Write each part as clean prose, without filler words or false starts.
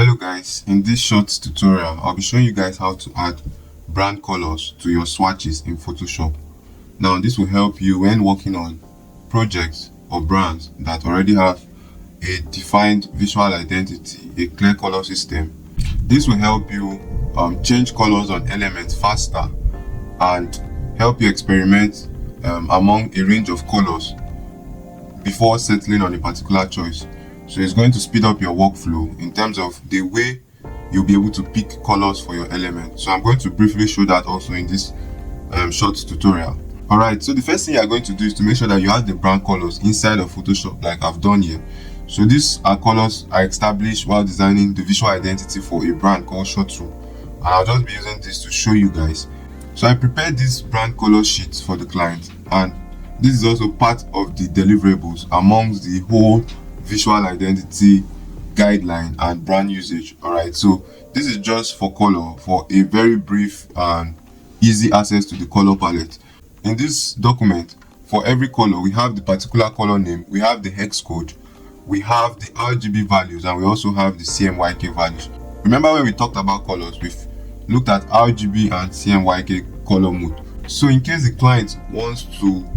Hello guys, in this short tutorial I'll be showing you guys how to add brand colors to your swatches in Photoshop. Now this will help you when working on projects or brands that already have a defined visual identity, a clear color system. This will help you change colors on elements faster and help you experiment among a range of colors before settling on a particular choice. So it's going to speed up your workflow in terms of the way you'll be able to pick colors for your element. So I'm going to briefly show that also in this short tutorial. Alright, so the first thing you're going to do is to make sure that you have the brand colors inside of Photoshop like I've done here. So these are colors I established while designing the visual identity for a brand called Shotru, and I'll just be using this to show you guys. So I prepared this brand color sheet for the client, and this is also part of the deliverables amongst the whole visual identity guideline and brand usage. Alright, so this is just for color, for a very brief and easy access to the color palette. In this document, for every color we have the particular color name, we have the hex code, we have the RGB values, and we also have the CMYK values. Remember when we talked about colors, we've looked at RGB and CMYK color mode. So in case the client wants to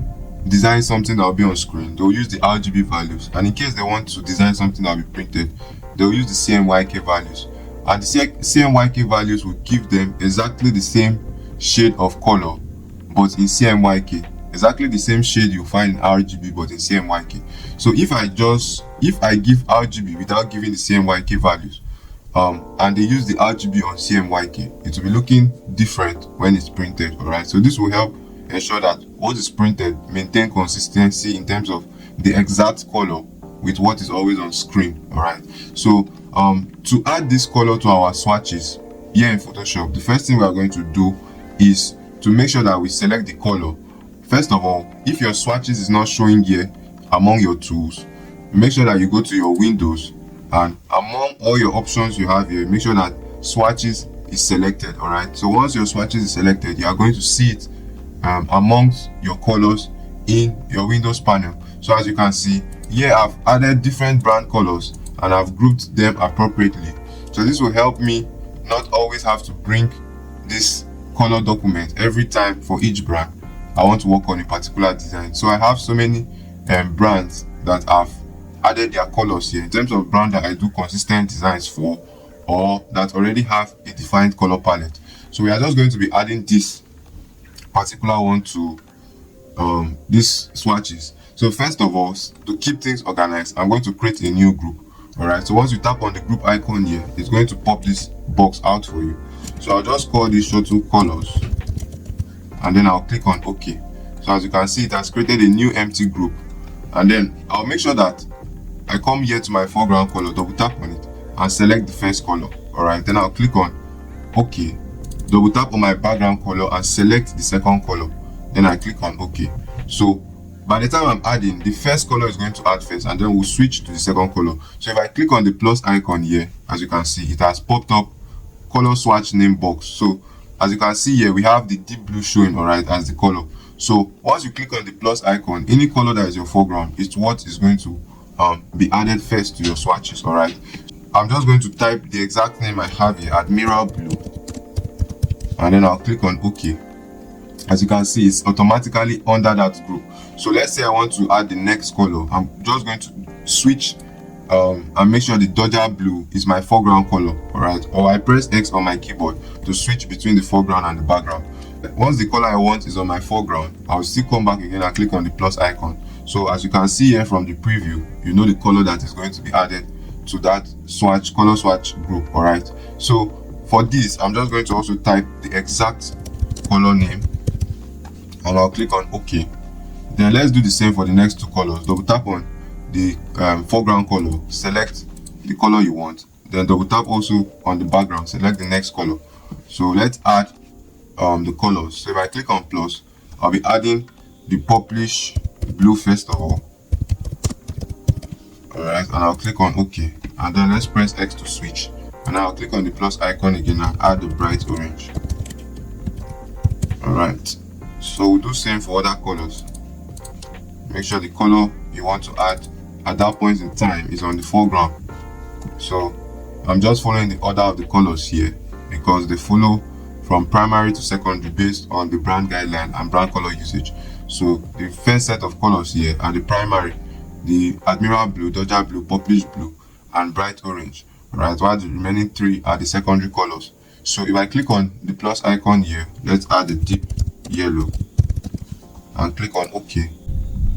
design something that will be on screen, they'll use the RGB values, and in case they want to design something that will be printed, they'll use the CMYK values, and the CMYK values will give them exactly the same shade of color but in CMYK, exactly the same shade you find in RGB but in CMYK. So if I give RGB without giving the CMYK values, and they use the RGB on CMYK, it will be looking different when it's printed. Alright, so this will help ensure that what is printed maintain consistency in terms of the exact color with what is always on screen. Alright, so to add this color to our swatches here in Photoshop, the first thing we are going to do is to make sure that we select the color. First of all, if your swatches is not showing here among your tools, make sure that you go to your windows, and among all your options you have here, make sure that swatches is selected. Alright, so once your swatches is selected, you are going to see it amongst your colors in your Windows panel. So as you can see here, I've added different brand colors and I've grouped them appropriately. So this will help me not always have to bring this color document every time for each brand I want to work on a particular design. So I have so many brands that I've added their colors here in terms of brand that I do consistent designs for, or that already have a defined color palette. So we are just going to be adding this particular one to these swatches. So first of all, to keep things organized, I'm going to create a new group. Alright, so once you tap on the group icon here, it's going to pop this box out for you. So I'll just call this shuttle colors, and then I'll click on OK. So as you can see, it has created a new empty group, and then I'll make sure that I come here to my foreground color, double tap on it and select the first color. Alright, then I'll click on OK, double tap on my background color and select the second color, then I click on OK. So by the time I'm adding, the first color is going to add first, and then we'll switch to the second color. So if I click on the plus icon here, as you can see, it has popped up color swatch name box. So as you can see here, we have the deep blue showing, alright, as the color. So once you click on the plus icon, any color that is your foreground is what is going to be added first to your swatches. Alright, I'm just going to type the exact name I have here, Admiral Blue, and then I'll click on OK. As you can see, it's automatically under that group. So let's say I want to add the next color. I'm just going to switch and make sure the Dodger Blue is my foreground color. Alright, or I press X on my keyboard to switch between the foreground and the background. Once the color I want is on my foreground, I'll still come back again and click on the plus icon. So as you can see here from the preview, you know the color that is going to be added to that swatch, color swatch group. Alright, so for this, I'm just going to also type the exact color name, and I'll click on OK. Then let's do the same for the next two colors. Double tap on the foreground color, select the color you want, then double tap also on the background, select the next color. So let's add the colors. So if I click on plus, I'll be adding the purplish blue first of all. Alright, and I'll click on OK, and then let's press X to switch, and I'll click on the plus icon again and add the bright orange. Alright, so we'll do same for other colors. Make sure the color you want to add at that point in time is on the foreground. So I'm just following the order of the colors here because they follow from primary to secondary based on the brand guideline and brand color usage. So the first set of colors here are the primary, the Admiral Blue, Dodger Blue, Purplish Blue, and Bright Orange. Alright, while the remaining three are the secondary colors. So if I click on the plus icon here, let's add a deep yellow and click on OK.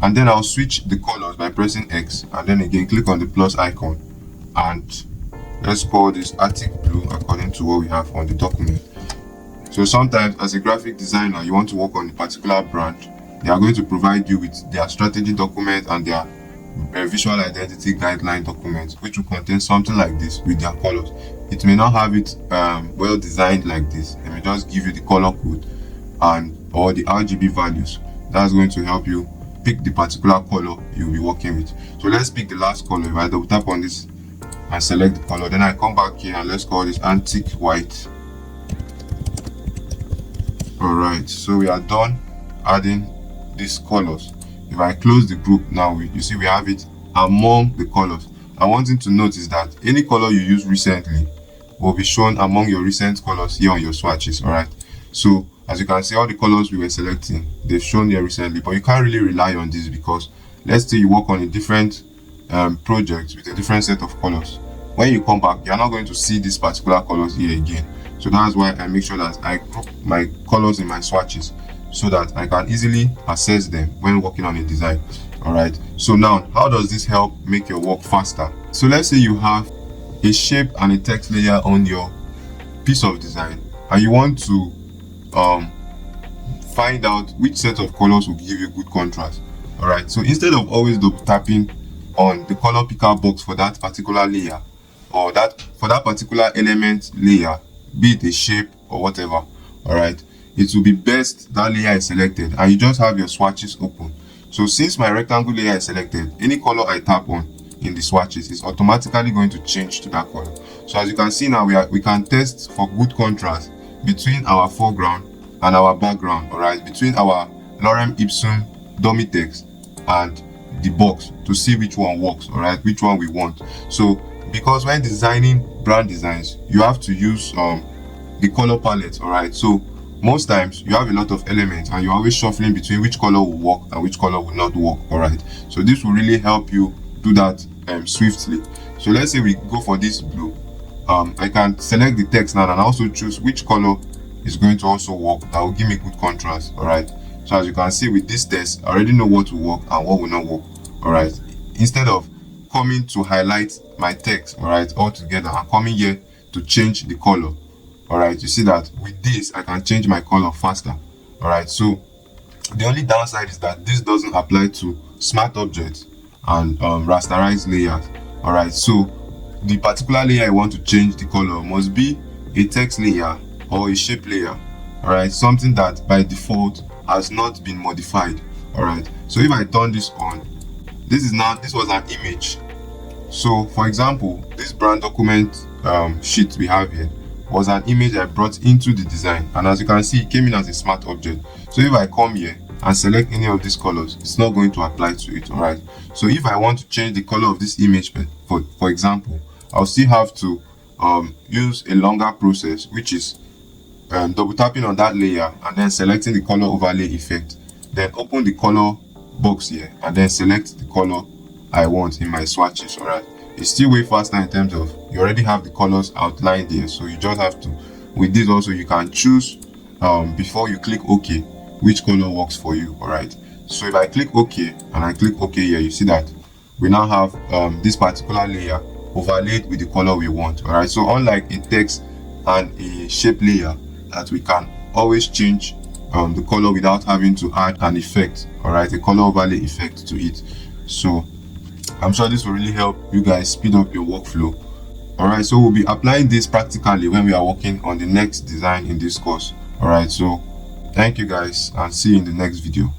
And then I'll switch the colors by pressing X and then again click on the plus icon, and let's call this Arctic Blue according to what we have on the document. So sometimes as a graphic designer, you want to work on a particular brand, they are going to provide you with their strategy document and their visual identity guideline document, which will contain something like this with their colors. It may not have it well designed like this. They may just give you the color code and or the RGB values. That's going to help you pick the particular color you'll be working with. So let's pick the last color. If I double tap on this and select the color, then I come back here and let's call this antique white. Alright, so we are done adding these colors. If I close the group now, you see we have it among the colors. And one thing to note is that any color you use recently will be shown among your recent colors here on your swatches. Alright, so as you can see, all the colors we were selecting, they've shown here recently, but you can't really rely on this because let's say you work on a different project with a different set of colors. When you come back, you're not going to see these particular colors here again. So that's why I make sure that I group my colors in my swatches so that I can easily access them when working on a design. Alright, so now how does this help make your work faster? So let's say you have a shape and a text layer on your piece of design and you want to find out which set of colors will give you good contrast. Alright, so instead of always double tapping on the color picker box for that particular layer or for that particular element layer, be it a shape or whatever, alright, it will be best that layer is selected and you just have your swatches open. So since my rectangle layer is selected, any color I tap on in the swatches is automatically going to change to that color. So as you can see now, we can test for good contrast between our foreground and our background, alright, between our lorem ipsum dummy text and the box to see which one works, alright, which one we want. So because when designing brand designs, you have to use the color palette, alright. So most times you have a lot of elements and you're always shuffling between which color will work and which color will not work, alright. So this will really help you do that swiftly. So let's say we go for this blue. I can select the text now and also choose which color is going to also work that will give me good contrast, alright. So as you can see with this test, I already know what will work and what will not work, alright. Instead of coming to highlight my text, alright, all together, I'm coming here to change the color. Alright, you see that with this I can change my color faster. Alright, so the only downside is that this doesn't apply to smart objects and rasterized layers. Alright, so the particular layer I want to change the color must be a text layer or a shape layer. Alright, something that by default has not been modified. Alright, so if I turn this on, this was an image. So for example, this brand document sheet we have here was an image I brought into the design, and as you can see, it came in as a smart object. So if I come here and select any of these colors, it's not going to apply to it. Alright, so if I want to change the color of this image, for example, I'll still have to use a longer process, which is double tapping on that layer and then selecting the color overlay effect, then open the color box here and then select the color I want in my swatches. Alright, it's still way faster in terms of you already have the colors outlined here, so you just have to, with this also you can choose before you click OK which color works for you. Alright, so if I click OK and I click OK here, you see that we now have this particular layer overlaid with the color we want. Alright, so unlike a text and a shape layer that we can always change the color without having to add an effect, alright, a color overlay effect to it. So I'm sure this will really help you guys speed up your workflow. Alright, so we'll be applying this practically when we are working on the next design in this course. Alright, so thank you guys and see you in the next video.